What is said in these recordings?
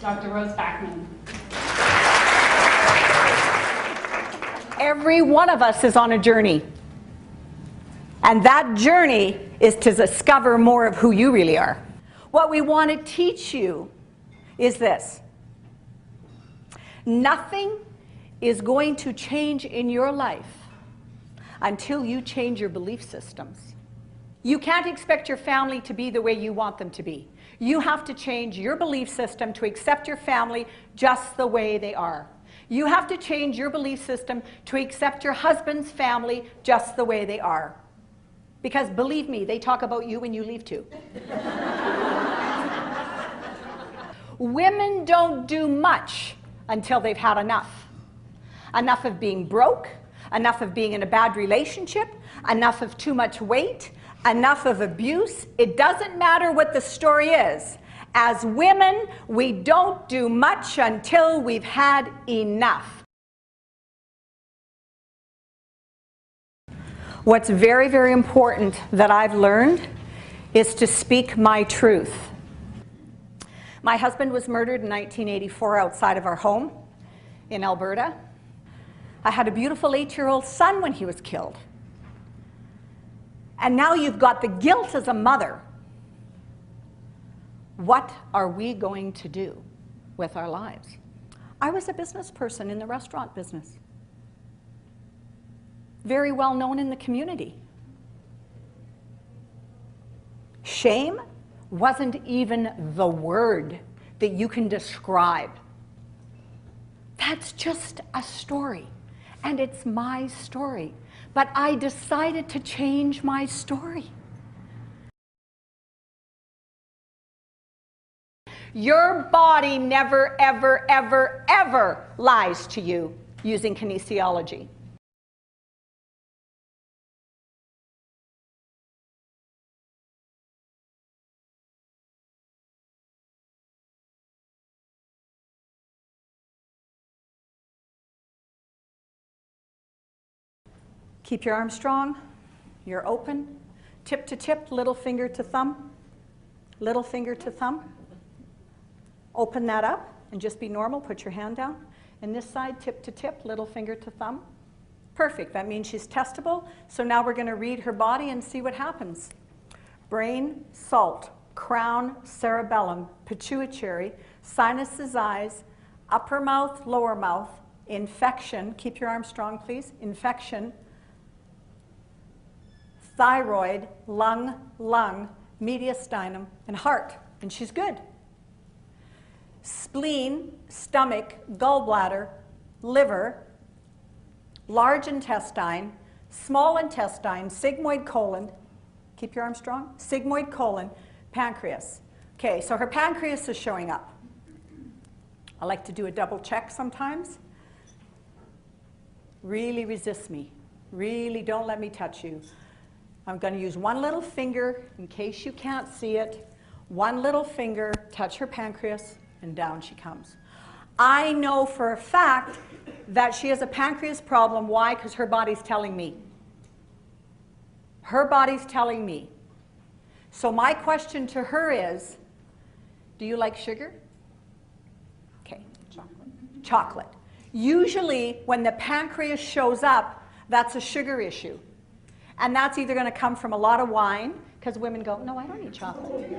Dr. Rose Backman. Every one of us is on a journey. And that journey is to discover more of who you really are. What we want to teach you is this. Nothing is going to change in your life until you change your belief systems. You can't expect your family to be the way you want them to be. You have to change your belief system to accept your family just the way they are. You have to change your belief system to accept your husband's family just the way they are. Because believe me, they talk about you when you leave too. Women don't do much until they've had enough. Enough of being broke, enough of being in a bad relationship, enough of too much weight, enough of abuse. It doesn't matter what the story is. As women, we don't do much until we've had enough. What's very, very important that I've learned is to speak my truth. My husband was murdered in 1984 outside of our home in Alberta. I had a beautiful 8-year-old son when he was killed. And now you've got the guilt as a mother. What are we going to do with our lives? I was a business person in the restaurant business. Very well known in the community. Shame wasn't even the word that you can describe. That's just a story, and it's my story. But I decided to change my story. Your body never, ever, ever, ever lies to you using kinesiology. Keep your arms strong, you're open, tip to tip, little finger to thumb, little finger to thumb. Open that up and just be normal, put your hand down. And this side, tip to tip, little finger to thumb. Perfect, that means she's testable. So now we're gonna read her body and see what happens. Brain, salt, crown, cerebellum, pituitary, sinuses, eyes, upper mouth, lower mouth, infection, keep your arms strong please, infection, thyroid, lung, mediastinum, and heart, and she's good. Spleen, stomach, gallbladder, liver, large intestine, small intestine, sigmoid colon, keep your arm strong, sigmoid colon, pancreas. Okay, so her pancreas is showing up. I like to do a double check sometimes. Really resist me. Really don't let me touch you. I'm going to use one little finger, in case you can't see it, one little finger, touch her pancreas, and down she comes. I know for a fact that she has a pancreas problem. Why? Because her body's telling me. Her body's telling me. So my question to her is, do you like sugar? Okay, chocolate. Chocolate. Usually when the pancreas shows up, that's a sugar issue. And that's either going to come from a lot of wine, because women go, no, I don't eat chocolate.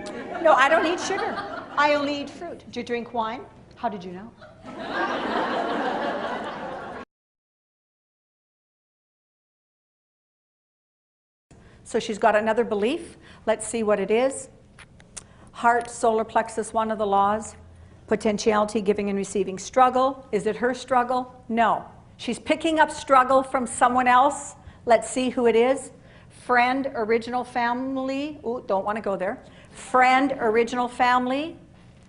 No, I don't eat sugar. I only eat fruit. Do you drink wine? How did you know? So she's got another belief. Let's see what it is. Heart, solar plexus, one of the laws. Potentiality, giving and receiving. Struggle. Is it her struggle? No. She's picking up struggle from someone else. Let's see who it is. Friend, original family. Ooh, don't want to go there. Friend, original family.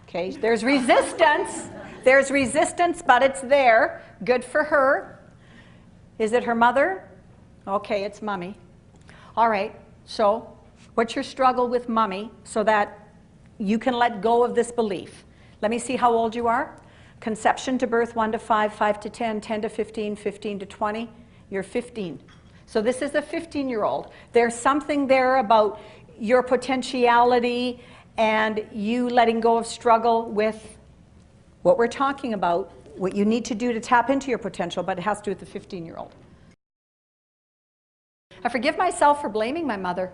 Okay, there's resistance. There's resistance, but it's there. Good for her. Is it her mother? Okay, it's mommy. All right, so what's your struggle with mommy so that you can let go of this belief? Let me see how old you are. Conception to birth, 1 to 5, 5 to 10, 10 to 15, 15 to 20. You're 15. So this is a 15-year-old. There's something there about your potentiality and you letting go of struggle with what we're talking about, what you need to do to tap into your potential, but it has to do with the 15-year-old. I forgive myself for blaming my mother.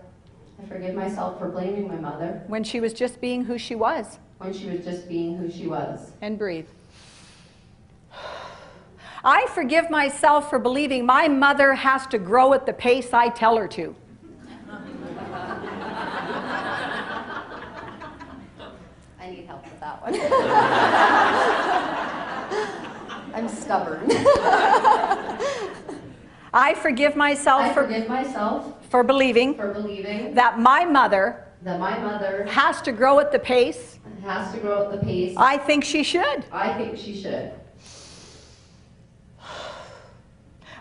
I forgive myself for blaming my mother. When she was just being who she was. When she was just being who she was. And breathe. I forgive myself for believing my mother has to grow at the pace I tell her to. I need help with that one. I'm stubborn. I forgive myself for believing that my mother has to grow at the pace I think she should.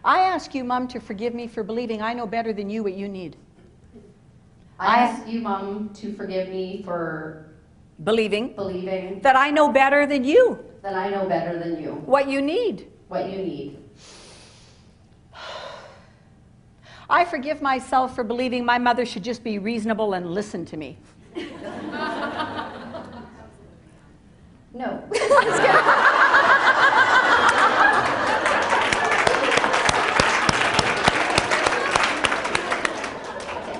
I ask you, Mom, to forgive me for believing I know better than you what you need. I ask you, Mom, to forgive me for believing that I know better than you what you need. I forgive myself for believing my mother should just be reasonable and listen to me. No.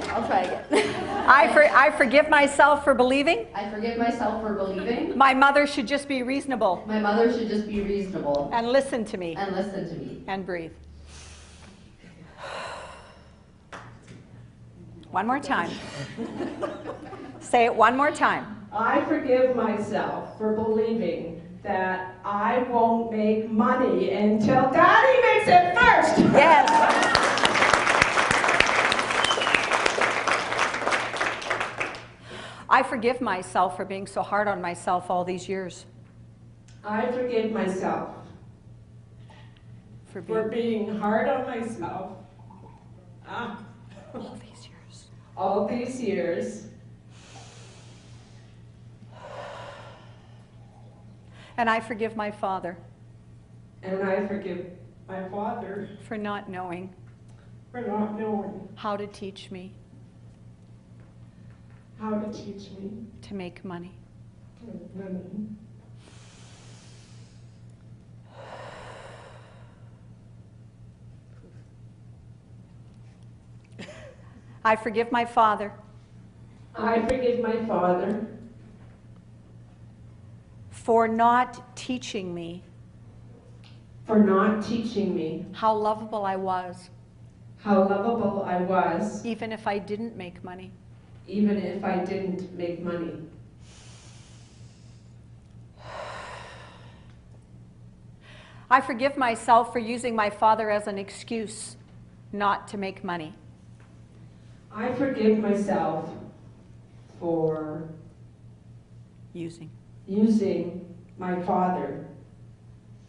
I'll try again. I forgive myself for believing my mother should just be reasonable and listen to me and breathe. One more time. Say it one more time. I forgive myself for believing that I won't make money until Daddy makes it first. Yes. I forgive myself for being so hard on myself all these years. I forgive myself for being hard on myself. All these years. And I forgive my father. And I forgive my father for not knowing how to teach me to make money. I forgive my father. I forgive my father for not teaching me how lovable I was. Even if I didn't make money. I forgive myself for using my father as an excuse not to make money. I forgive myself for using my father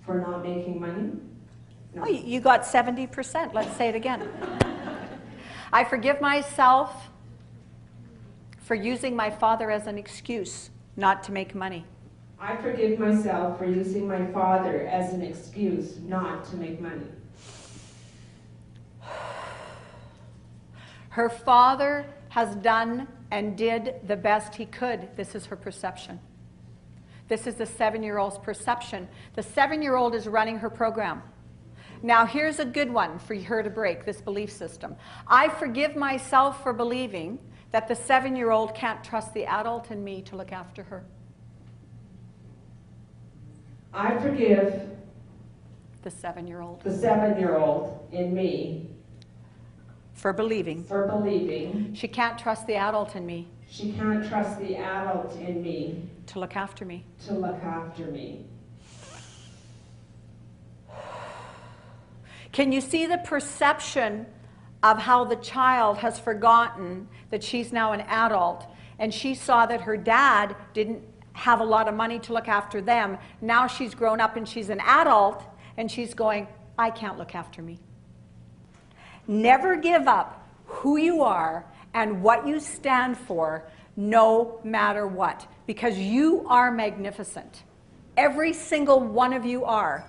for not making money. No. Oh, you got 70%. Let's say it again. I forgive myself for using my father as an excuse not to make money. I forgive myself for using my father as an excuse not to make money. Her father has done and did the best he could. This is her perception. This is the 7-year-old's perception. The 7-year-old is running her program. Now here's a good one for her to break, this belief system. I forgive myself for believing that the 7-year-old can't trust the adult in me to look after her. I forgive the 7-year-old in me for believing she can't trust the adult in me to look after me. Can you see the perception of how the child has forgotten that she's now an adult, and she saw that her dad didn't have a lot of money to look after them. Now she's grown up and she's an adult and she's going, I can't look after me. Never give up who you are and what you stand for, no matter what, because you are magnificent. Every single one of you are.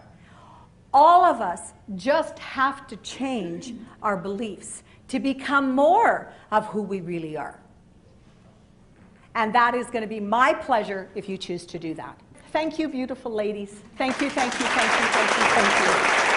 All of us just have to change our beliefs to become more of who we really are. And that is going to be my pleasure if you choose to do that. Thank you, beautiful ladies. Thank you, thank you, thank you, thank you, thank you.